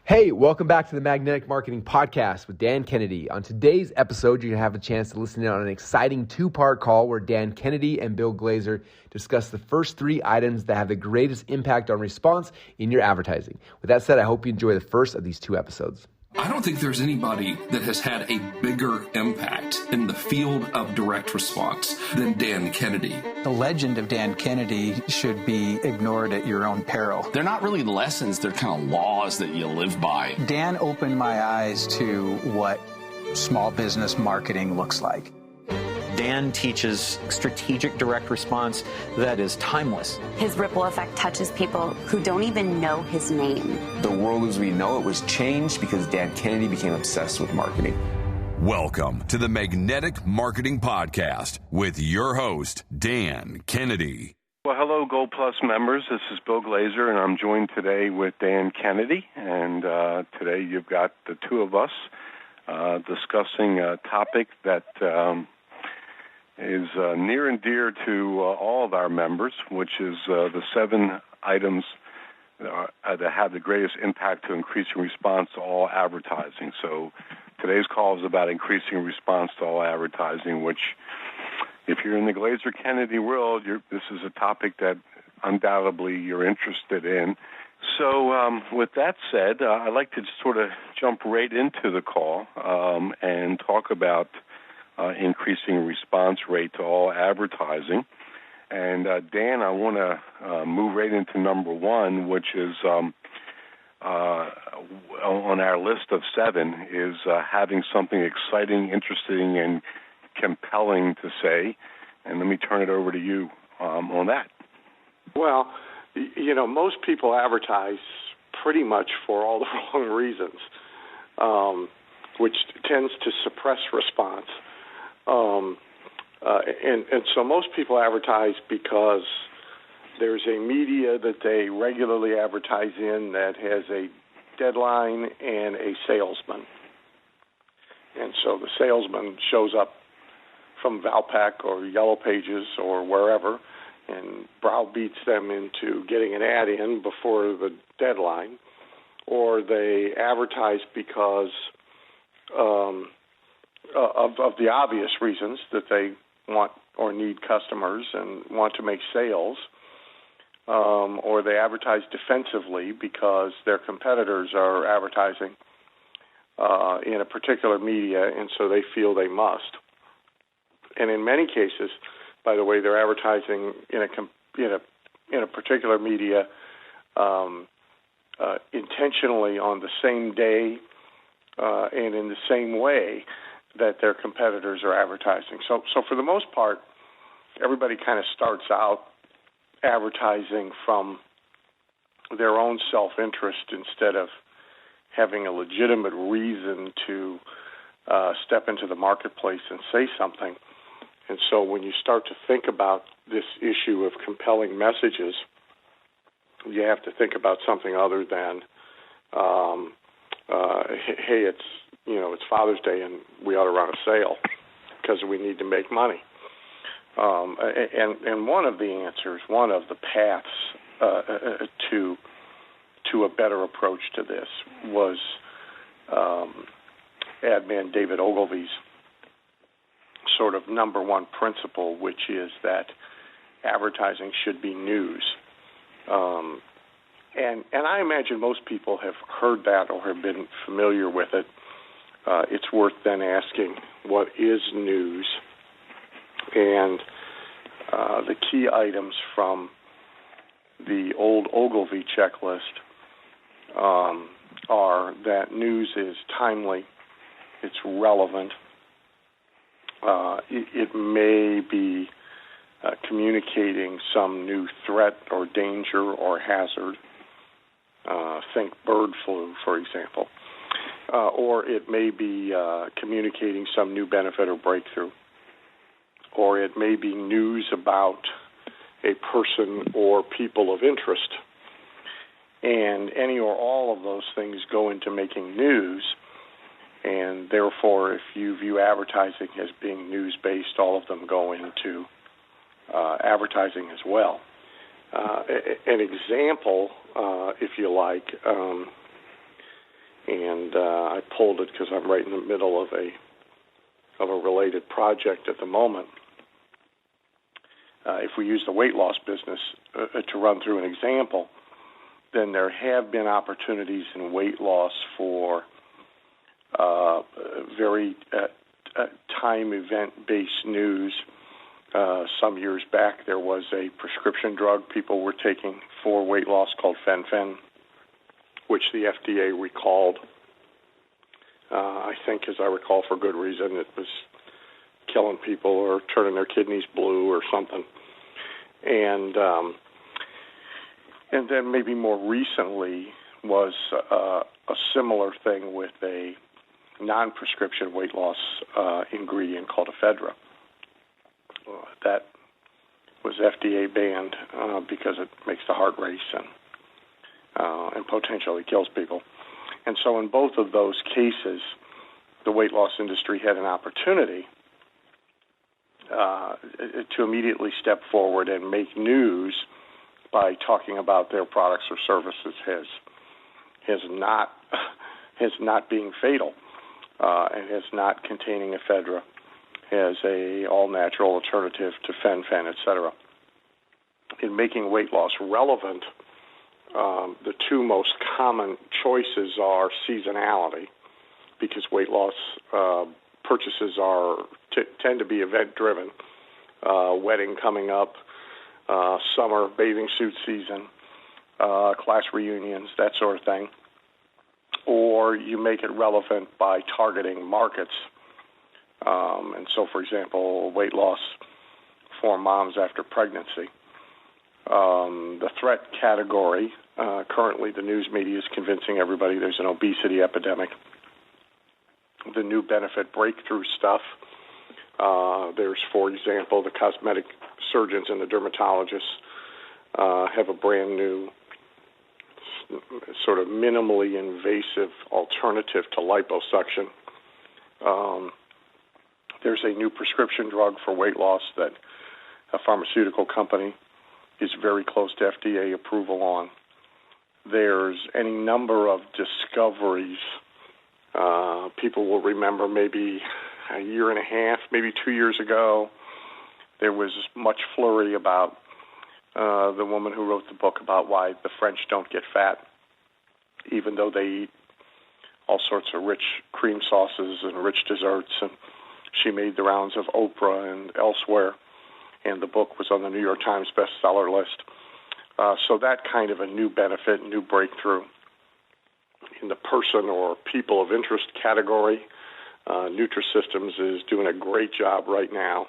Hey, welcome back to the Magnetic Marketing Podcast with Dan Kennedy. On today's episode, you're going to have a chance to listen in on an exciting two-part call where Dan Kennedy and Bill Glazer discuss the first three items that have the greatest impact on response in your advertising. With that said, I hope you enjoy the first of these two episodes. I don't think there's anybody that has had a bigger impact in the field of direct response than Dan Kennedy. The legend of Dan Kennedy should be ignored at your own peril. They're not really lessons, they're kind of laws that you live by. Dan opened my eyes to what small business marketing looks like. Dan teaches strategic direct response that is timeless. His ripple effect touches people who don't even know his name. The world as we know it was changed because Dan Kennedy became obsessed with marketing. Welcome to the Magnetic Marketing Podcast with your host, Dan Kennedy. Well, hello, Gold Plus members. This is Bill Glazer, and I'm joined today with Dan Kennedy. And today you've got the two of us discussing a topic that is near and dear to all of our members, which is the 7 items that have the greatest impact to increasing response to all advertising. So today's call is about increasing response to all advertising, which if you're in the Glazer Kennedy world, this is a topic that undoubtedly you're interested in. So with that said, I'd like to just sort of jump right into the call and talk about increasing response rate to all advertising. And Dan, I want to move right into number 1, which is on our list of 7, is having something exciting, interesting, and compelling to say. And let me turn it over to you on that. Well, you know, most people advertise pretty much for all the wrong reasons, which tends to suppress response. And so most people advertise because there's a media that they regularly advertise in that has a deadline and a salesman. And so the salesman shows up from Valpak or Yellow Pages or wherever and browbeats them into getting an ad in before the deadline, or they advertise because of the obvious reasons that they want or need customers and want to make sales, or they advertise defensively because their competitors are advertising in a particular media, and so they feel they must. And in many cases, by the way, they're advertising in a particular media intentionally on the same day and in the same way that their competitors are advertising. So for the most part, everybody kind of starts out advertising from their own self-interest instead of having a legitimate reason to step into the marketplace and say something. And so when you start to think about this issue of compelling messages, you have to think about something other than, hey, it's Father's Day and we ought to run a sale because we need to make money. And one of the answers, one of the paths to a better approach to this was ad man David Ogilvy's sort of number one principle, which is that advertising should be news. And I imagine most people have heard that or have been familiar with it. It's worth then asking, what is news? And the key items from the old Ogilvy checklist are that news is timely, it's relevant, it may be communicating some new threat or danger or hazard. Think bird flu, for example. Or it may be communicating some new benefit or breakthrough. Or it may be news about a person or people of interest. And any or all of those things go into making news. And therefore, if you view advertising as being news-based, all of them go into advertising as well. An example, if you like, and I pulled it because I'm right in the middle of a related project at the moment. If we use the weight loss business to run through an example, then there have been opportunities in weight loss for very time event-based news. Some years back, there was a prescription drug people were taking for weight loss called Fen-Phen, which the FDA recalled. I think, as I recall, for good reason. It was killing people or turning their kidneys blue or something. And then maybe more recently was a similar thing with a non-prescription weight loss ingredient called ephedra. That was FDA banned because it makes the heart race and potentially kills people. And so in both of those cases, the weight loss industry had an opportunity to immediately step forward and make news by talking about their products or services as not being fatal and as not containing ephedra, as a all-natural alternative to Fen-Phen, etc. In making weight loss relevant, the two most common choices are seasonality, because weight loss purchases tend to be event-driven. Wedding coming up, summer bathing suit season, class reunions, that sort of thing. Or you make it relevant by targeting markets. And so, for example, weight loss for moms after pregnancy. The threat category, currently the news media is convincing everybody there's an obesity epidemic. The new benefit breakthrough stuff, there's, for example, the cosmetic surgeons and the dermatologists have a brand new sort of minimally invasive alternative to liposuction. There's a new prescription drug for weight loss that a pharmaceutical company is very close to FDA approval on. There's any number of discoveries. People will remember maybe a year and a half, maybe 2 years ago, there was much flurry about the woman who wrote the book about why the French don't get fat, even though they eat all sorts of rich cream sauces and rich desserts. And she made the rounds of Oprah and elsewhere, and the book was on the New York Times bestseller list. So that kind of a new benefit, new breakthrough. In the person or people of interest category, Nutrisystems is doing a great job right now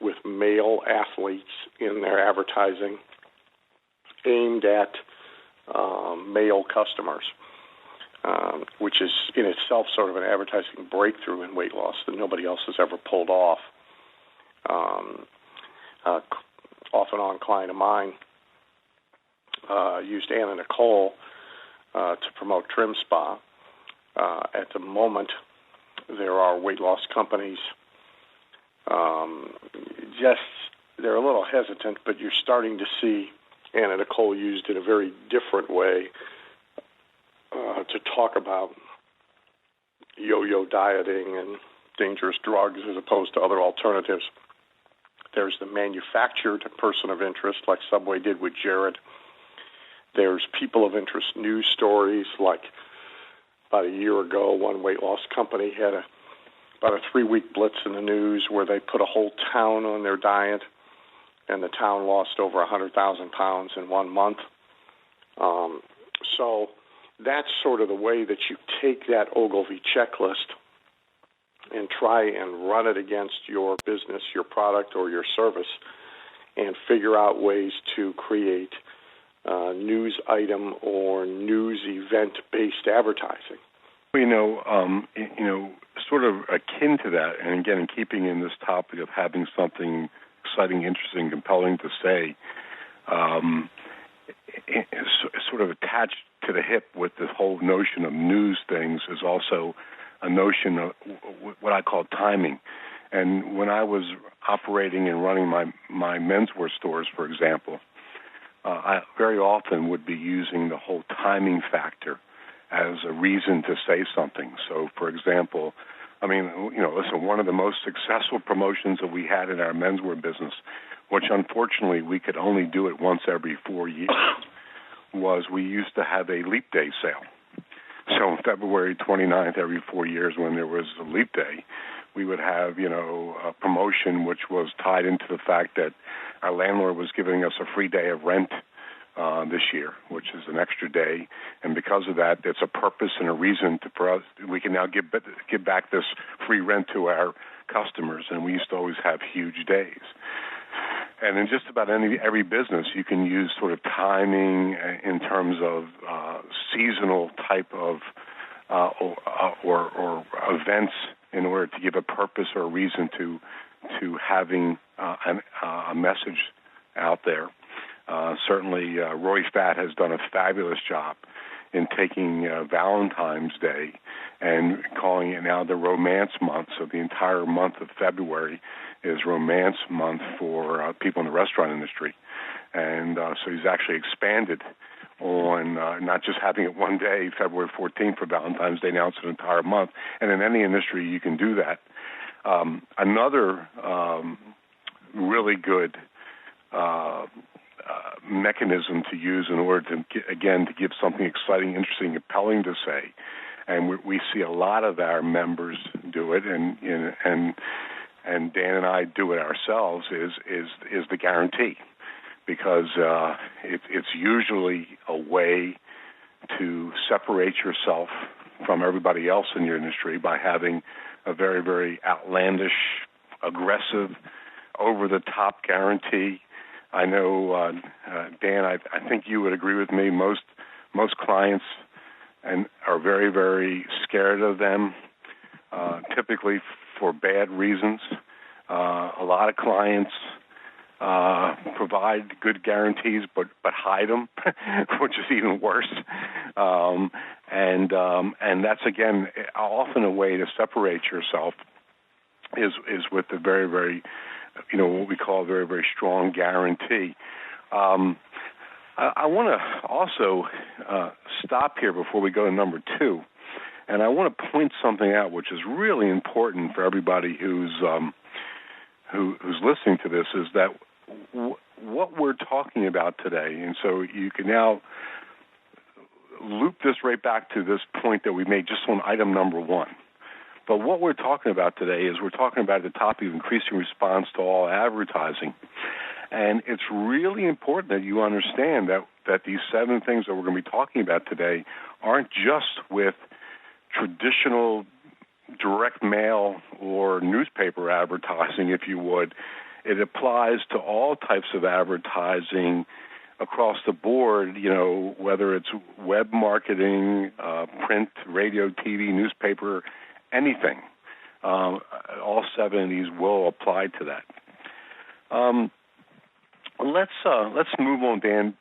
with male athletes in their advertising aimed at male customers, which is in itself sort of an advertising breakthrough in weight loss that nobody else has ever pulled off. Off and on client of mine used Anna Nicole to promote Trim Spa. At the moment, there are weight loss companies they're a little hesitant, but you're starting to see Anna Nicole used in a very different way to talk about yo-yo dieting and dangerous drugs as opposed to other alternatives. There's the manufactured person of interest, like Subway did with Jared. There's people of interest news stories, like about a year ago, one weight loss company had about a 3-week blitz in the news where they put a whole town on their diet, and the town lost over 100,000 pounds in 1 month. So that's sort of the way that you take that Ogilvy checklist and try and run it against your business, your product, or your service, and figure out ways to create news item or news event-based advertising. Sort of akin to that, and again, in keeping in this topic of having something exciting, interesting, compelling to say, sort of attached to the hip with this whole notion of news things is also a notion of what I call timing. And when I was operating and running my menswear stores, for example, I very often would be using the whole timing factor as a reason to say something. So, for example, I mean, listen, one of the most successful promotions that we had in our menswear business, which unfortunately we could only do it once every 4 years, was we used to have a leap day sale. So on February 29th, every 4 years when there was a leap day, we would have, a promotion which was tied into the fact that our landlord was giving us a free day of rent this year, which is an extra day, and because of that, it's a purpose and a reason for us. We can now give back this free rent to our customers, and we used to always have huge days. And in just about every business, you can use sort of timing in terms of seasonal type of or events in order to give a purpose or a reason to having a message out there. Certainly, Roy Fatt has done a fabulous job in taking Valentine's Day and calling it now the Romance Month. So the entire month of February is Romance Month for people in the restaurant industry. And so he's actually expanded on not just having it one day, February 14th for Valentine's Day, now it's an entire month. And in any industry, you can do that. Another really good mechanism to use in order to, again, to give something exciting, interesting, compelling to say, and we see a lot of our members do it, and Dan and I do it ourselves, is the guarantee, because it's usually a way to separate yourself from everybody else in your industry by having a very, very outlandish, aggressive, over-the-top guarantee. I know, Dan, I think you would agree with me. Most clients are very, very scared of them, typically for bad reasons. A lot of clients provide good guarantees, but hide them, which is even worse. And that's, again, often a way to separate yourself is with the very, very, what we call a very, very strong guarantee. I want to also stop here before we go to number two, and I want to point something out which is really important for everybody who's listening to this, is that what we're talking about today, and so you can now loop this right back to this point that we made just on item number one. But what we're talking about today is we're talking about the topic of increasing response to all advertising. And it's really important that you understand that these 7 things that we're going to be talking about today aren't just with traditional direct mail or newspaper advertising, if you would. It applies to all types of advertising across the board, whether it's web marketing, print, radio, TV, newspaper, anything. All 7 of these will apply to that. Let's move on, Dan,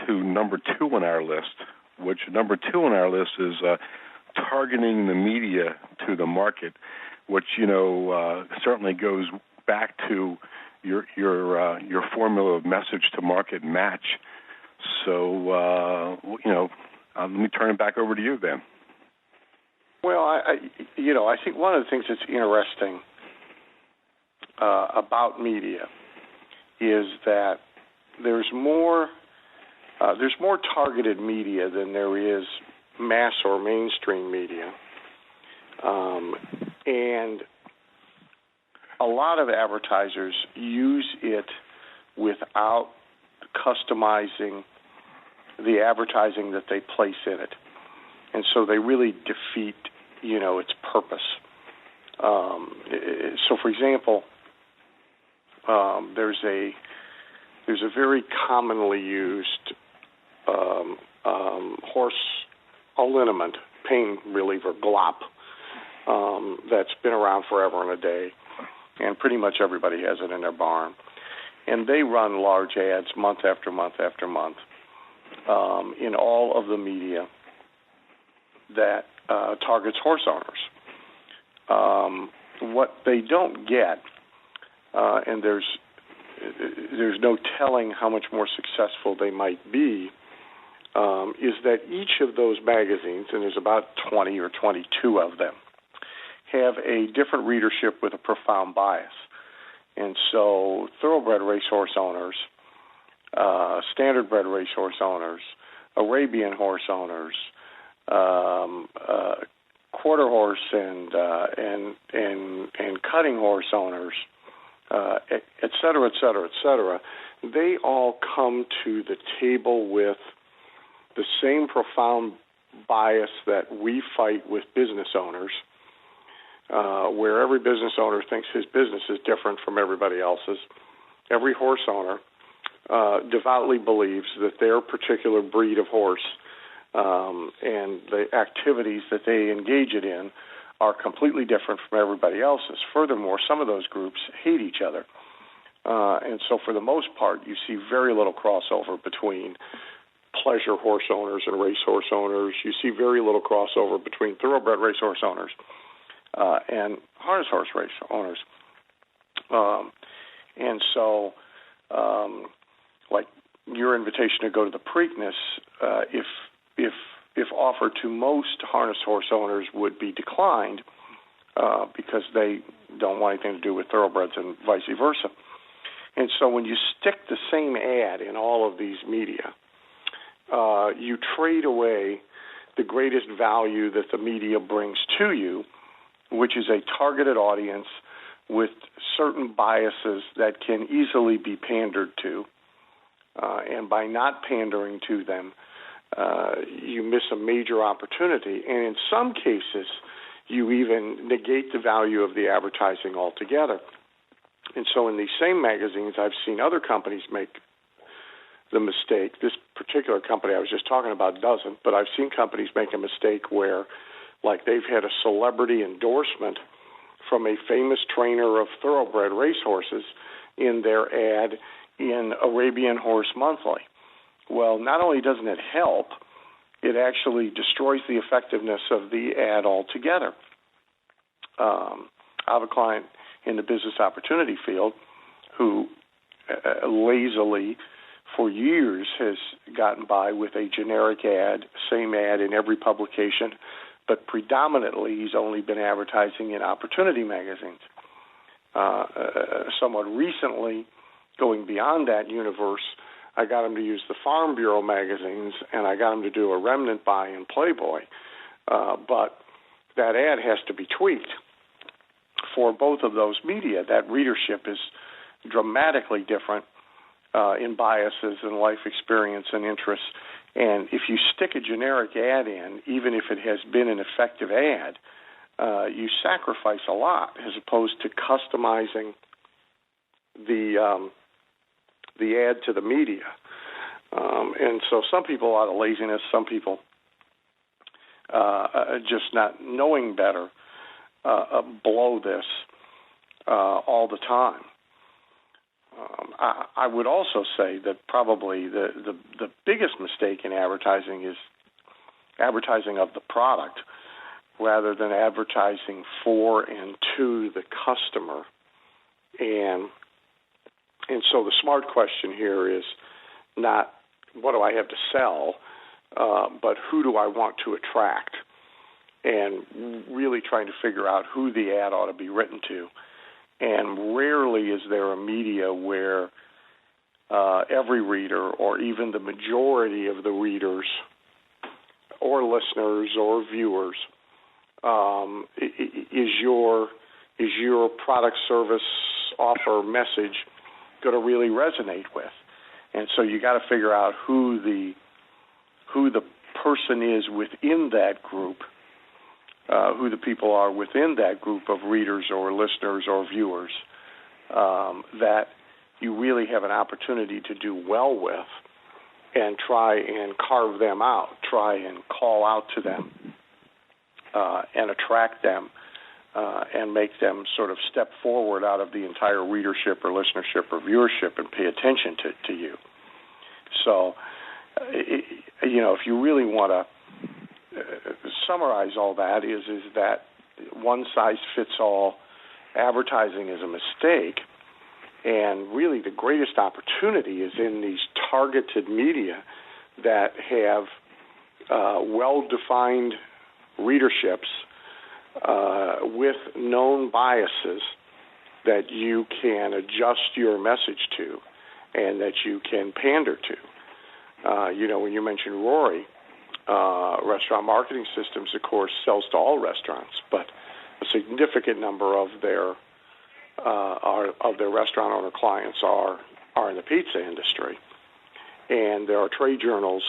to number 2 on our list, which number 2 on our list is targeting the media to the market, which certainly goes back to your formula of message to market match. So let me turn it back over to you, then. Well, I think one of the things that's interesting about media is that there's more targeted media than there is mass or mainstream media, and a lot of advertisers use it without customizing the advertising that they place in it. And so they really defeat, its purpose. So, for example, there's a very commonly used horse liniment pain reliever, glop, that's been around forever and a day, and pretty much everybody has it in their barn. And they run large ads month after month after month in all of the media that targets horse owners. What they don't get, and there's no telling how much more successful they might be is that each of those magazines, and there's about 20 or 22 of them, have a different readership with a profound bias. And so thoroughbred racehorse owners, standardbred racehorse owners, Arabian horse owners, quarter horse and cutting horse owners, et cetera, et cetera, et cetera, they all come to the table with the same profound bias that we fight with business owners, where every business owner thinks his business is different from everybody else's. Every horse owner devoutly believes that their particular breed of horse and the activities that they engage it in are completely different from everybody else's. Furthermore, some of those groups hate each other. And so for the most part, you see very little crossover between pleasure horse owners and racehorse owners. You see very little crossover between thoroughbred racehorse owners and harness horse race owners. And so, like your invitation to go to the Preakness, if offered to most harness horse owners, would be declined because they don't want anything to do with thoroughbreds and vice versa. And so when you stick the same ad in all of these media, you trade away the greatest value that the media brings to you, which is a targeted audience with certain biases that can easily be pandered to. And by not pandering to them, you miss a major opportunity. And in some cases, you even negate the value of the advertising altogether. And so in these same magazines, I've seen other companies make the mistake. This particular company I was just talking about doesn't, but I've seen companies make a mistake where, like, they've had a celebrity endorsement from a famous trainer of thoroughbred racehorses in their ad in Arabian Horse Monthly. Well, not only doesn't it help, it actually destroys the effectiveness of the ad altogether. I have a client in the business opportunity field who lazily for years has gotten by with a generic ad, same ad in every publication, but predominantly he's only been advertising in opportunity magazines. Somewhat recently, going beyond that universe, I got him to use the Farm Bureau magazines, and I got him to do a remnant buy in Playboy. But that ad has to be tweaked for both of those media. That readership is dramatically different in biases and life experience and interests. And if you stick a generic ad in, even if it has been an effective ad, you sacrifice a lot as opposed to customizing the ad to the media. And so some people, out of laziness, some people just not knowing better, blow this all the time. I would also say that probably the biggest mistake in advertising is advertising of the product rather than advertising for and to the customer. And so the smart question here is not what do I have to sell, but who do I want to attract, and really trying to figure out who the ad ought to be written to. And rarely is there a media where every reader or even the majority of the readers or listeners or viewers is your product, service, offer, message going to really resonate with. And so you got to figure out who the person is within that group, who the people are within that group of readers or listeners or viewers that you really have an opportunity to do well with, and try and carve them out, try and call out to them and attract them and make them sort of step forward out of the entire readership or listenership or viewership and pay attention to you. So, if you really want to summarize all that is that one-size-fits-all advertising is a mistake, and really the greatest opportunity is in these targeted media that have well-defined readerships with known biases that you can adjust your message to and that you can pander to. When you mentioned Rory, Restaurant Marketing Systems, of course, sells to all restaurants, but a significant number of their restaurant owner clients are in the pizza industry. And there are trade journals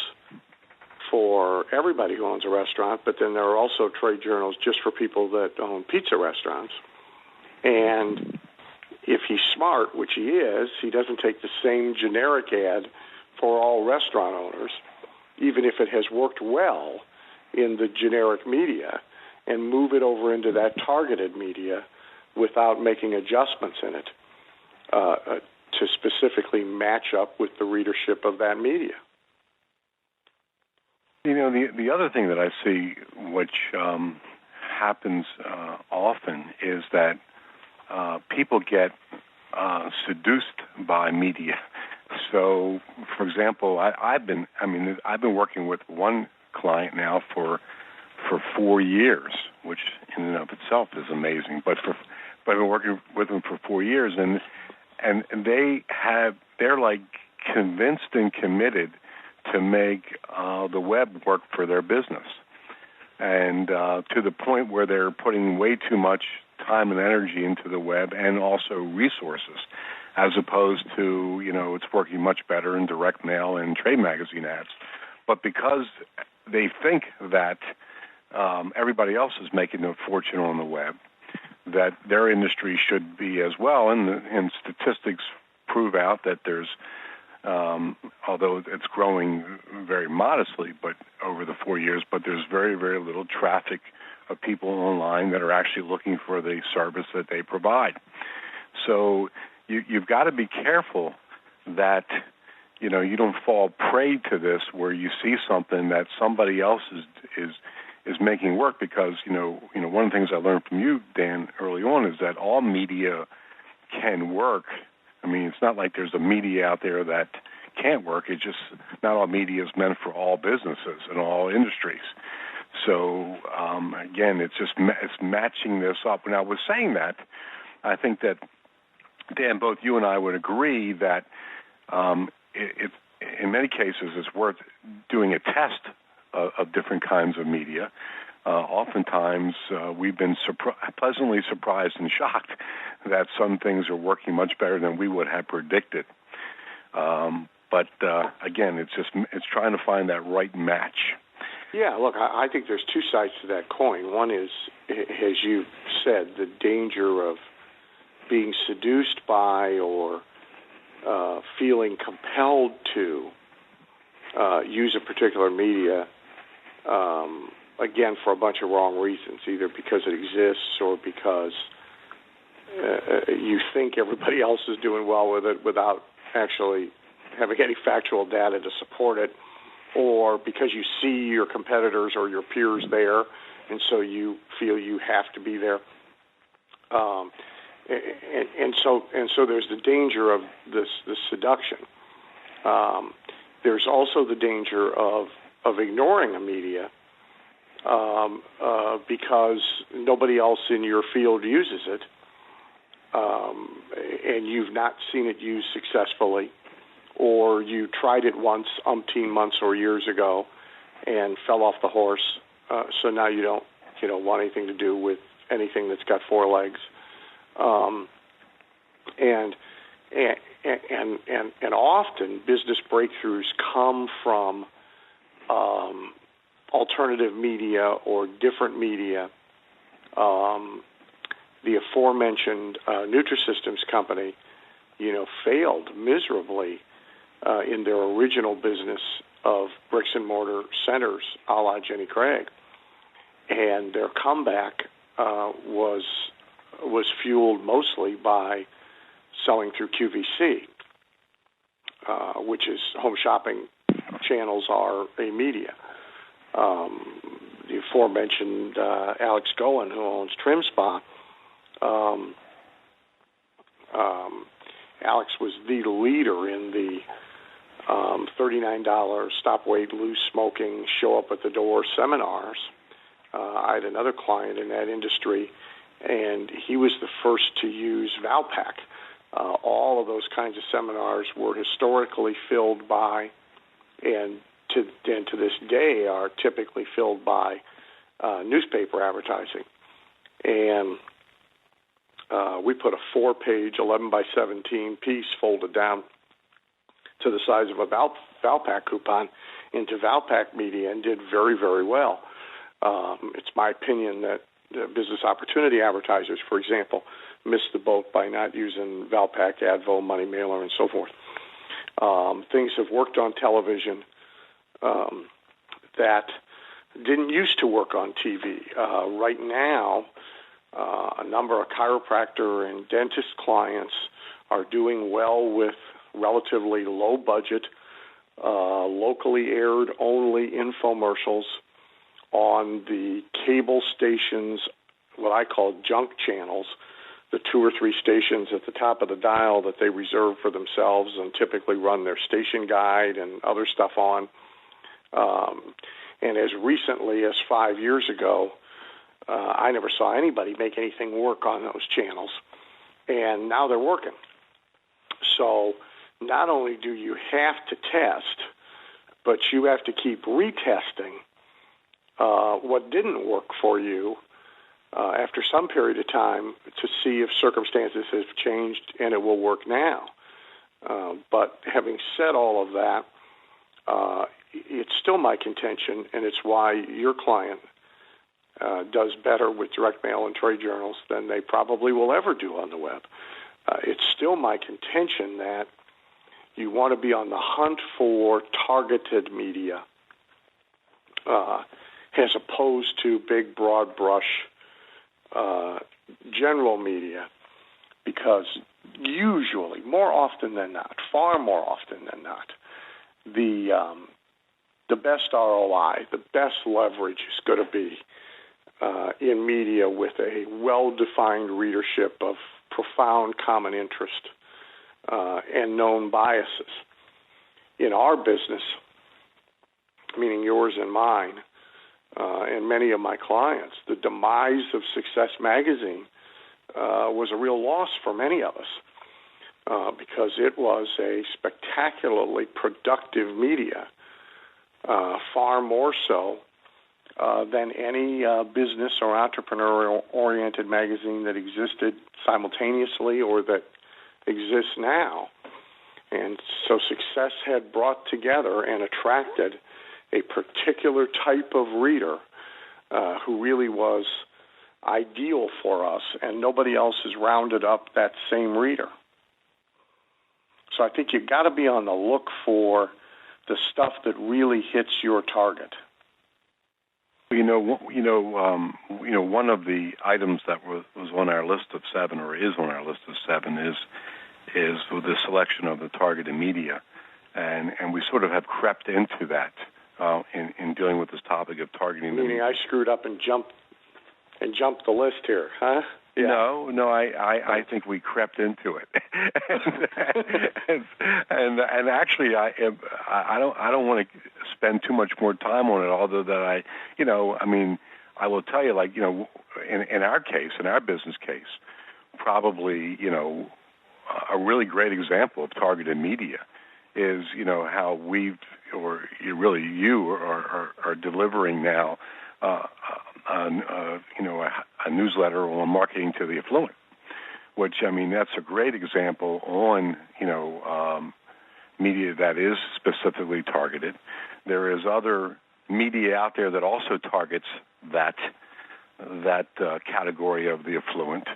for everybody who owns a restaurant, but then there are also trade journals just for people that own pizza restaurants. And if he's smart, which he is, he doesn't take the same generic ad for all restaurant owners, even if it has worked well in the generic media, and move it over into that targeted media without making adjustments in it to specifically match up with the readership of that media. The other thing that I see, which happens often, is that people get seduced by media. So, for example, I've been working with one client now for 4 years, which in and of itself is amazing. But I've been working with them for 4 years, and they're like convinced and committed to make the web work for their business, and to the point where they're putting way too much time and energy into the web and also resources, as opposed to, it's working much better in direct mail and trade magazine ads. But because they think that everybody else is making a fortune on the web, that their industry should be as well, and statistics prove out that there's, although it's growing very modestly, but over the 4 years, but there's very, very little traffic of people online that are actually looking for the service that they provide. So you've got to be careful that you don't fall prey to this, where you see something that somebody else is making work, because one of the things I learned from you, Dan, early on, is that all media can work. I mean, it's not like there's a media out there that can't work. It's just not all media is meant for all businesses and all industries. So again, it's matching this up. And I was saying that I think that, Dan, both you and I would agree that it in many cases it's worth doing a test of different kinds of media. Oftentimes we've been pleasantly surprised and shocked that some things are working much better than we would have predicted. But again, it's trying to find that right match. Yeah, look, I think there's two sides to that coin. One is, as you said, the danger of being seduced by or feeling compelled to use a particular media, again, for a bunch of wrong reasons, either because it exists or because you think everybody else is doing well with it without actually having any factual data to support it, or because you see your competitors or your peers there, and so you feel you have to be there. And so there's the danger of this seduction. There's also the danger of ignoring a media because nobody else in your field uses it, and you've not seen it used successfully, or you tried it once umpteen months or years ago and fell off the horse, so now you don't want anything to do with anything that's got four legs. And often business breakthroughs come from alternative media or different media. The aforementioned Nutrisystems company, failed miserably in their original business of bricks and mortar centers, a la Jenny Craig, and their comeback was fueled mostly by selling through QVC, which is home shopping channels are a media. The aforementioned Alex Goen, who owns Trim Spa, Alex was the leader in the $39 stop, weight, lose smoking, show up at the door seminars. I had another client in that industry, and he was the first to use Valpak. All of those kinds of seminars were historically filled by, and to this day are typically filled by newspaper advertising. And we put a 4-page, 11 by 17 piece folded down to the size of a Valpak coupon into Valpak media and did very, very well. It's my opinion that business opportunity advertisers, for example, missed the boat by not using Valpak, Advo, Money Mailer, and so forth. Things have worked on television that didn't used to work on TV. Right now, a number of chiropractor and dentist clients are doing well with relatively low budget, locally aired only infomercials on the cable stations, what I call junk channels, the 2 or 3 stations at the top of the dial that they reserve for themselves and typically run their station guide and other stuff on. And as recently as 5 years ago, I never saw anybody make anything work on those channels. And now they're working. So not only do you have to test, but you have to keep retesting what didn't work for you after some period of time to see if circumstances have changed and it will work now. But having said all of that, it's still my contention, and it's why your client does better with direct mail and trade journals than they probably will ever do on the web. It's still my contention that you want to be on the hunt for targeted media as opposed to big, broad brush general media, because usually, more often than not, far more often than not, the best ROI, the best leverage is going to be in media with a well-defined readership of profound common interest and known biases. In our business, meaning yours and mine, and many of my clients, the demise of Success Magazine was a real loss for many of us because it was a spectacularly productive media, far more so than any business or entrepreneurial-oriented magazine that existed simultaneously or that exists now. And so Success had brought together and attracted a particular type of reader who really was ideal for us, and nobody else has rounded up that same reader. So I think you've got to be on the look for the stuff that really hits your target. One of the items that was on our list of 7, or is on our list of 7, is the selection of the targeted media, and we sort of have crept into that in dealing with this topic of targeting. Meaning I screwed up and jumped the list here, huh? Yeah. No, I think we crept into it, and actually, I don't want to spend too much more time on it. Although that I will tell you, in our case, in our business case, probably, a really great example of targeted media is, how you are delivering now. A newsletter on marketing to the affluent, which, that's a great example on, media that is specifically targeted. There is other media out there that also targets that category of the affluent.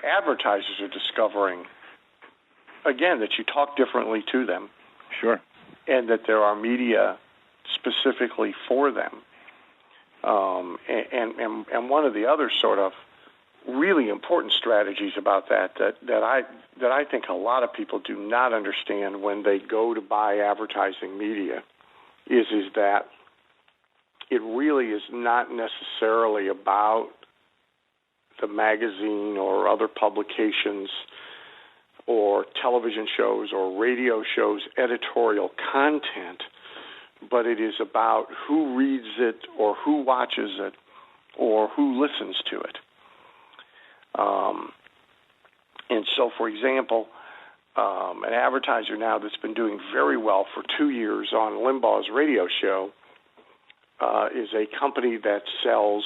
Advertisers are discovering, again, that you talk differently to them. Sure. And that there are media specifically for them. And one of the other sort of really important strategies about that I think a lot of people do not understand when they go to buy advertising media is that it really is not necessarily about the magazine or other publications' or television shows or radio shows editorial content, but it is about who reads it or who watches it or who listens to it. And so, for example, an advertiser now that's been doing very well for 2 years on Limbaugh's radio show is a company that sells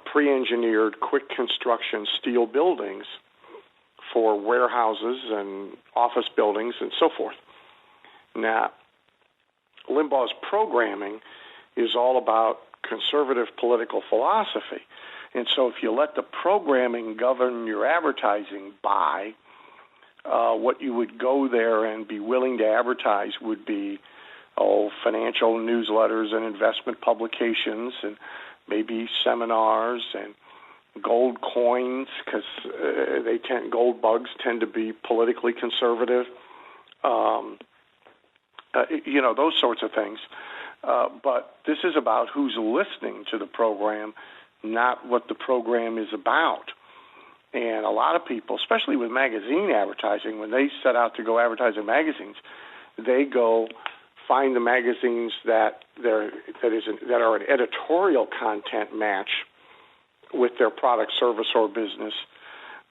pre-engineered, quick construction steel buildings for warehouses and office buildings and so forth. Now, Limbaugh's programming is all about conservative political philosophy. And so if you let the programming govern your advertising by what you would go there and be willing to advertise would be financial newsletters and investment publications and maybe seminars and gold coins, because gold bugs tend to be politically conservative. Those sorts of things. But this is about who's listening to the program, not what the program is about. And a lot of people, especially with magazine advertising, when they set out to go advertise in magazines, they go find the magazines that are an editorial content match with their product, service, or business,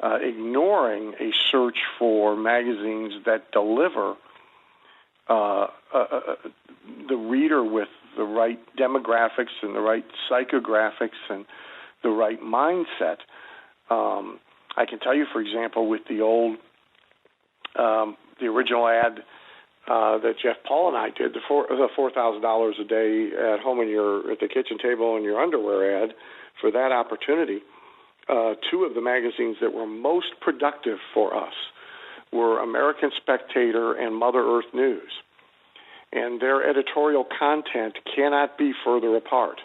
ignoring a search for magazines that deliver the reader with the right demographics and the right psychographics and the right mindset. I can tell you, for example, with the original ad that Jeff Paul and I did, the $4,000 a day at home at the kitchen table in your underwear ad, for that opportunity, two of the magazines that were most productive for us were American Spectator and Mother Earth News. And their editorial content cannot be further apart.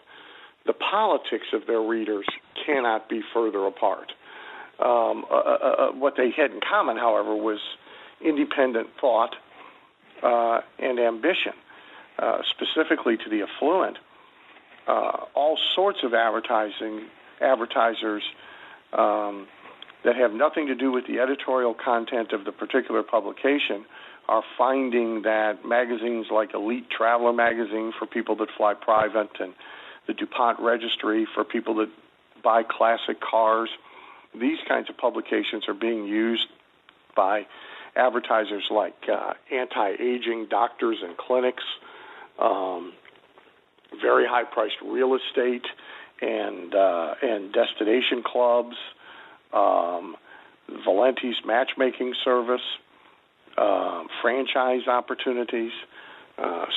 The politics of their readers cannot be further apart. What they had in common, however, was independent thought and ambition, specifically to the affluent. All sorts of advertisers that have nothing to do with the editorial content of the particular publication are finding that magazines like Elite Traveler Magazine for people that fly private and the DuPont Registry for people that buy classic cars, these kinds of publications are being used by advertisers like anti-aging doctors and clinics, very high-priced real estate and destination clubs, Valenti's matchmaking service, franchise opportunities.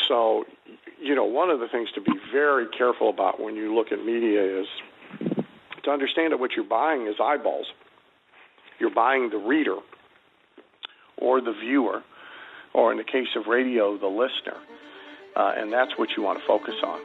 So, one of the things to be very careful about when you look at media is to understand that what you're buying is eyeballs. You're buying the reader or the viewer, or in the case of radio, the listener. And that's what you want to focus on.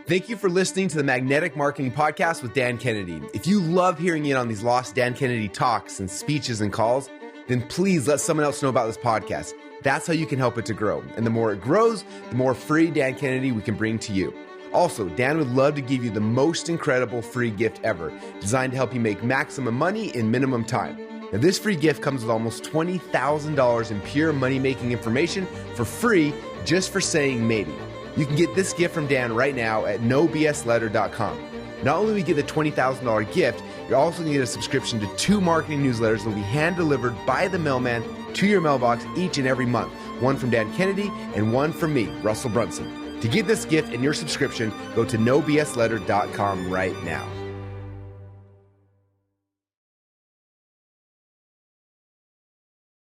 Thank you for listening to the Magnetic Marketing Podcast with Dan Kennedy. If you love hearing in on these lost Dan Kennedy talks and speeches and calls, then please let someone else know about this podcast. That's how you can help it to grow. And the more it grows, the more free Dan Kennedy we can bring to you. Also, Dan would love to give you the most incredible free gift ever, designed to help you make maximum money in minimum time. Now, this free gift comes with almost $20,000 in pure money-making information for free just for saying maybe. You can get this gift from Dan right now at nobsletter.com. Not only will you get the $20,000 gift, you're also going to get a subscription to 2 marketing newsletters that will be hand-delivered by the mailman to your mailbox each and every month. One from Dan Kennedy and one from me, Russell Brunson. To get this gift and your subscription, go to nobsletter.com right now.